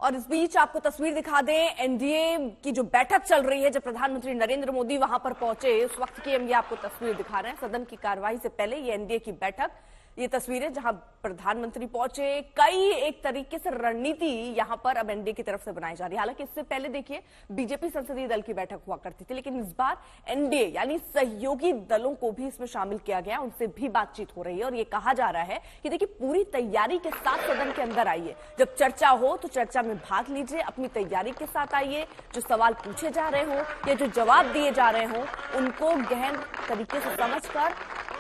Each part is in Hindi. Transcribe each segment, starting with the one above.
और इस बीच आपको तस्वीर दिखा दें, एनडीए की जो बैठक चल रही है, जब प्रधानमंत्री नरेंद्र मोदी वहां पर पहुंचे उस वक्त की हम ये आपको तस्वीर दिखा रहे हैं। सदन की कार्रवाई से पहले ये एनडीए की बैठक, ये तस्वीरें जहां प्रधानमंत्री पहुंचे। कई एक तरीके से रणनीति यहां पर अब एनडीए की तरफ से बनाई जा रही है। हालांकि इससे पहले देखिए बीजेपी संसदीय दल की बैठक हुआ करती थी, लेकिन इस बार एनडीए यानी सहयोगी दलों को भी इसमें शामिल किया गया, उनसे भी बातचीत हो रही है। और ये कहा जा रहा है कि देखिए पूरी तैयारी के साथ सदन के अंदर आइए, जब चर्चा हो तो चर्चा में भाग लीजिए, अपनी तैयारी के साथ आइए। जो सवाल पूछे जा रहे हो या जो जवाब दिए जा रहे हो उनको गहन तरीके से समझकर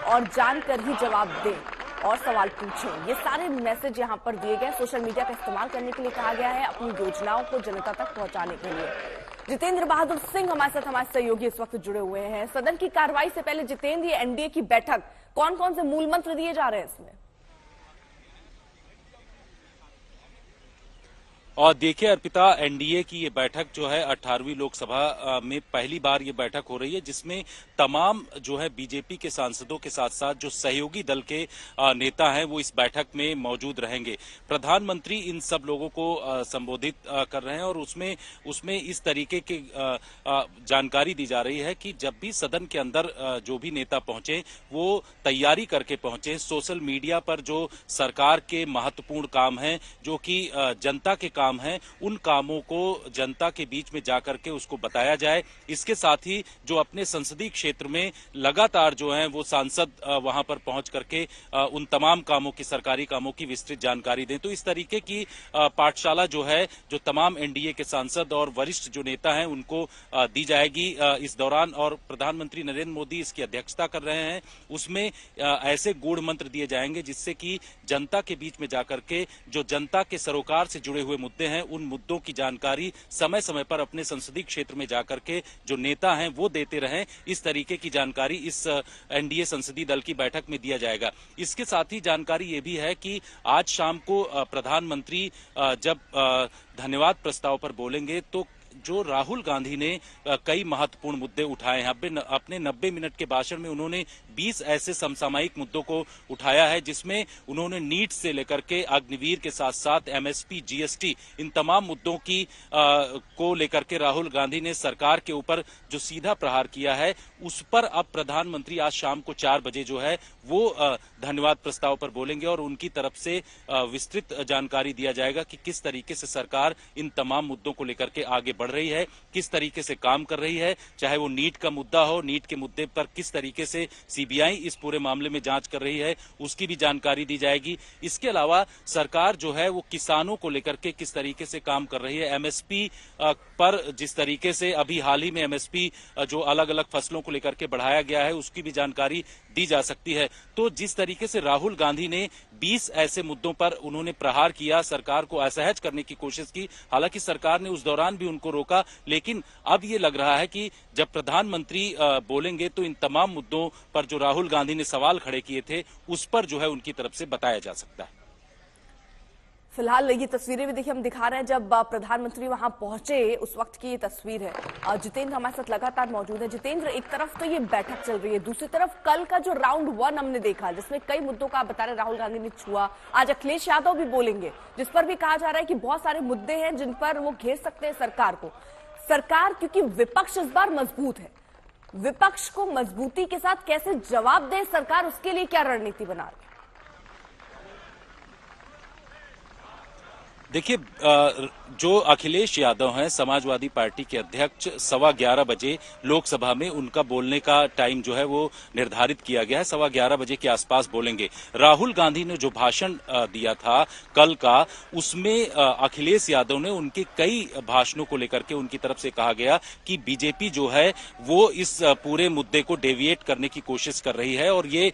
और जानकर ही जवाब दें और सवाल पूछें। ये सारे मैसेज यहां पर दिए गए। सोशल मीडिया का इस्तेमाल करने के लिए कहा गया है, अपनी योजनाओं को जनता तक पहुंचाने के लिए। जितेंद्र बहादुर सिंह हमारे साथ, हमारे सहयोगी इस वक्त जुड़े हुए हैं। सदन की कार्रवाई से पहले जितेंद्र, ये एनडीए की बैठक, कौन कौन से मूल मंत्र दिए जा रहे हैं इसमें? और देखिए अर्पिता, एनडीए की ये बैठक जो है 18वीं लोकसभा में पहली बार ये बैठक हो रही है, जिसमें तमाम जो है बीजेपी के सांसदों के साथ साथ जो सहयोगी दल के नेता हैं वो इस बैठक में मौजूद रहेंगे। प्रधानमंत्री इन सब लोगों को संबोधित कर रहे हैं और उसमें इस तरीके की जानकारी दी जा रही है कि जब भी सदन के अंदर जो भी नेता पहुंचे वो तैयारी करके पहुंचे। सोशल मीडिया पर जो सरकार के महत्वपूर्ण काम हैं, जो कि जनता के काम हैं, उन कामों को जनता के बीच में जाकर के उसको बताया जाए। इसके साथ ही जो अपने संसदीय क्षेत्र में लगातार जो है वो सांसद वहां पर पहुंच करके उन तमाम कामों की, सरकारी कामों की विस्तृत जानकारी दें। तो इस तरीके की पाठशाला जो है, जो तमाम एनडीए के सांसद और वरिष्ठ जो नेता हैं उनको दी जाएगी इस दौरान। और प्रधानमंत्री नरेंद्र मोदी इसकी अध्यक्षता कर रहे हैं। उसमें ऐसे गूढ़ मंत्र दिए जाएंगे जिससे कि जनता के बीच में जाकर के जो जनता के सरोकार से जुड़े हुए मुद्दे हैं, उन मुद्दों की जानकारी समय समय पर अपने संसदीय क्षेत्र में जाकर के जो नेता हैं वो देते रहें। इस तरीके की जानकारी इस एनडीए संसदीय दल की बैठक में दिया जाएगा। इसके साथ ही जानकारी ये भी है कि आज शाम को प्रधानमंत्री जब धन्यवाद प्रस्ताव पर बोलेंगे तो जो राहुल गांधी ने कई महत्वपूर्ण मुद्दे उठाए हैं, अपने 90 मिनट के भाषण में उन्होंने 20 ऐसे समसामयिक मुद्दों को उठाया है, जिसमें उन्होंने नीट से लेकर के अग्निवीर के साथ साथ एमएसपी, जीएसटी, इन तमाम मुद्दों की को लेकर के राहुल गांधी ने सरकार के ऊपर जो सीधा प्रहार किया है, उस पर अब प्रधानमंत्री आज शाम को 4 बजे जो है वो धन्यवाद प्रस्ताव पर बोलेंगे और उनकी तरफ से विस्तृत जानकारी दिया जाएगा कि किस तरीके से सरकार इन तमाम मुद्दों को लेकर के आगे बढ़ रही है, किस तरीके से काम कर रही है। चाहे वो नीट का मुद्दा हो, नीट के मुद्दे पर किस तरीके से सीबीआई इस पूरे मामले में जांच कर रही है, उसकी भी जानकारी दी जाएगी। इसके अलावा सरकार जो है वो किसानों को लेकर के किस तरीके से काम कर रही है, एमएसपी पर जिस तरीके से अभी हाल ही में एमएसपी जो अलग अलग फसलों को लेकर के बढ़ाया गया है, उसकी भी जानकारी दी जा सकती है। तो जिस तरीके से राहुल गांधी ने 20 ऐसे मुद्दों पर उन्होंने प्रहार किया, सरकार को असहज करने की कोशिश की, हालांकि सरकार ने उस दौरान भी उनको रोका, लेकिन अब ये लग रहा है कि जब प्रधानमंत्री बोलेंगे तो इन तमाम मुद्दों पर जो राहुल गांधी ने सवाल खड़े किए थे उस पर जो है उनकी तरफ से बताया जा सकता है। फिलहाल ये तस्वीरें भी देखिए हम दिखा रहे हैं, जब प्रधानमंत्री वहां पहुंचे उस वक्त की ये तस्वीर है। जितेंद्र हमारे साथ लगातार मौजूद है। जितेंद्र, एक तरफ तो ये बैठक चल रही है, दूसरी तरफ कल का जो राउंड 1 हमने देखा, जिसमें कई मुद्दों का आप बता रहे राहुल गांधी ने छुआ। आज अखिलेश यादव भी बोलेंगे, जिस पर भी कहा जा रहा है कि बहुत सारे मुद्दे हैं जिन पर वो घेर सकते हैं सरकार को। सरकार, क्योंकि विपक्ष इस बार मजबूत है, विपक्ष को मजबूती के साथ कैसे जवाब दे सरकार, उसके लिए क्या रणनीति बना रही है? देखिए, जो अखिलेश यादव हैं, समाजवादी पार्टी के अध्यक्ष, 11:15 बजे लोकसभा में उनका बोलने का टाइम जो है वो निर्धारित किया गया है। 11:15 बजे के आसपास बोलेंगे। राहुल गांधी ने जो भाषण दिया था कल का, उसमें अखिलेश यादव ने उनके कई भाषणों को लेकर के उनकी तरफ से कहा गया कि बीजेपी जो है वो इस पूरे मुद्दे को डेविएट करने की कोशिश कर रही है और ये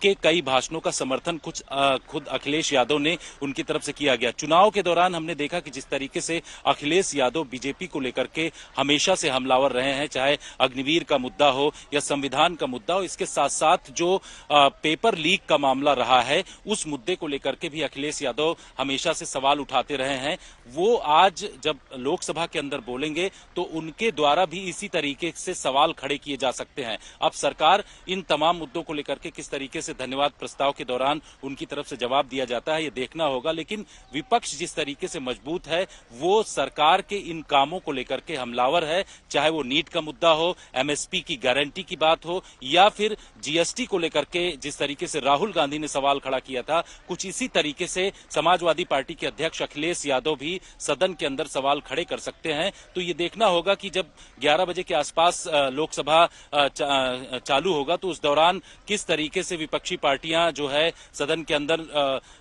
के कई भाषणों का समर्थन खुद अखिलेश यादव ने उनकी तरफ से किया गया। चुनाव के दौरान हमने देखा कि जिस तरीके से अखिलेश यादव बीजेपी को लेकर के हमेशा से हमलावर रहे हैं, चाहे अग्निवीर का मुद्दा हो या संविधान का मुद्दा हो, इसके साथ साथ जो पेपर लीक का मामला रहा है उस मुद्दे को लेकर के भी अखिलेश यादव हमेशा से सवाल उठाते रहे हैं। वो आज जब लोकसभा के अंदर बोलेंगे तो उनके द्वारा भी इसी तरीके से सवाल खड़े किए जा सकते हैं। अब सरकार इन तमाम मुद्दों को लेकर के किस तरीके से से धन्यवाद प्रस्ताव के दौरान उनकी तरफ से जवाब दिया जाता है, ये देखना होगा। लेकिन विपक्ष जिस तरीके से मजबूत है, वो सरकार के इन कामों को लेकर के हमलावर है, चाहे वो नीट का मुद्दा हो, एमएसपी की गारंटी की बात हो, या फिर जीएसटी को लेकर के जिस तरीके से राहुल गांधी ने सवाल खड़ा किया था, कुछ इसी तरीके से समाजवादी पार्टी के अध्यक्ष अखिलेश यादव भी सदन के अंदर सवाल खड़े कर सकते हैं। तो ये देखना होगा कि जब 11 बजे के आसपास लोकसभा चालू होगा तो उस दौरान किस तरीके से विपक्षी पार्टियां जो है सदन के अंदर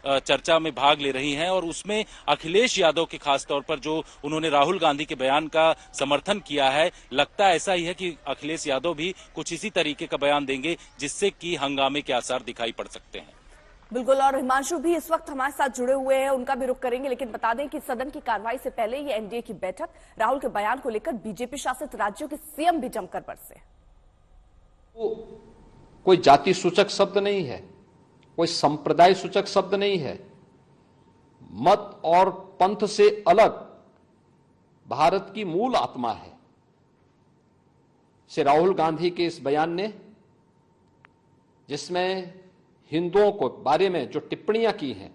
चर्चा में भाग ले रही हैं, और उसमें अखिलेश यादव के खास तौर पर जो उन्होंने राहुल गांधी के बयान का समर्थन किया है, लगता ऐसा ही है कि अखिलेश यादव भी कुछ इसी तरीके का बयान देंगे जिससे कि हंगामे के आसार दिखाई पड़ सकते हैं। बिल्कुल, और हिमांशु भी इस वक्त हमारे साथ जुड़े हुए हैं, उनका भी रुख करेंगे। लेकिन बता दें कि सदन की कार्रवाई से पहले ये एनडीए की बैठक, राहुल के बयान को लेकर बीजेपी शासित राज्यों के सीएम भी जमकर बरसे। कोई जाति सूचक शब्द नहीं है, कोई संप्रदाय सूचक शब्द नहीं है। मत और पंथ से अलग भारत की मूल आत्मा है। श्री राहुल गांधी के इस बयान ने, जिसमें हिंदुओं को बारे में जो टिप्पणियां की हैं,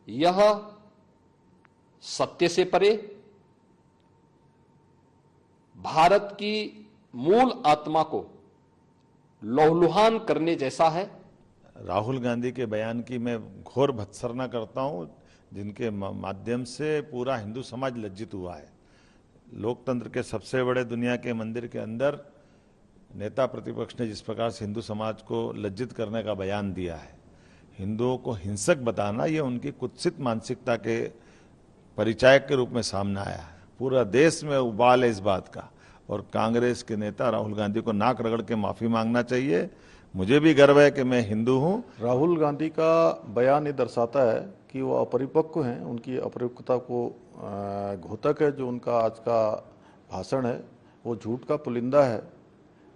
यह सत्य से परे भारत की मूल आत्मा को लहूलुहान करने जैसा है। राहुल गांधी के बयान की मैं घोर भत्सना करता हूं, जिनके माध्यम से पूरा हिंदू समाज लज्जित हुआ है। लोकतंत्र के सबसे बड़े दुनिया के मंदिर के अंदर नेता प्रतिपक्ष ने जिस प्रकार से हिंदू समाज को लज्जित करने का बयान दिया है, हिंदुओं को हिंसक बताना, ये उनकी कुत्सित मानसिकता के परिचायक के रूप में सामने आया है। पूरा देश में उबाल है इस बात का, और कांग्रेस के नेता राहुल गांधी को नाक रगड़ के माफी मांगना चाहिए। मुझे भी गर्व है कि मैं हिंदू हूं। राहुल गांधी का बयान ये दर्शाता है कि वो अपरिपक्व हैं, उनकी अपरिपक्वता को घोतक है। जो उनका आज का भाषण है वो झूठ का पुलिंदा है,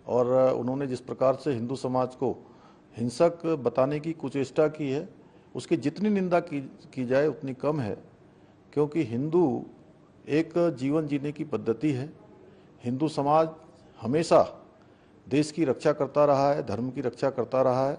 और उन्होंने जिस प्रकार से हिंदू समाज को हिंसक बताने की कुचेष्टा की है, उसकी जितनी निंदा की जाए उतनी कम है। क्योंकि हिंदू एक जीवन जीने की पद्धति है। हिंदू समाज हमेशा देश की रक्षा करता रहा है, धर्म की रक्षा करता रहा है।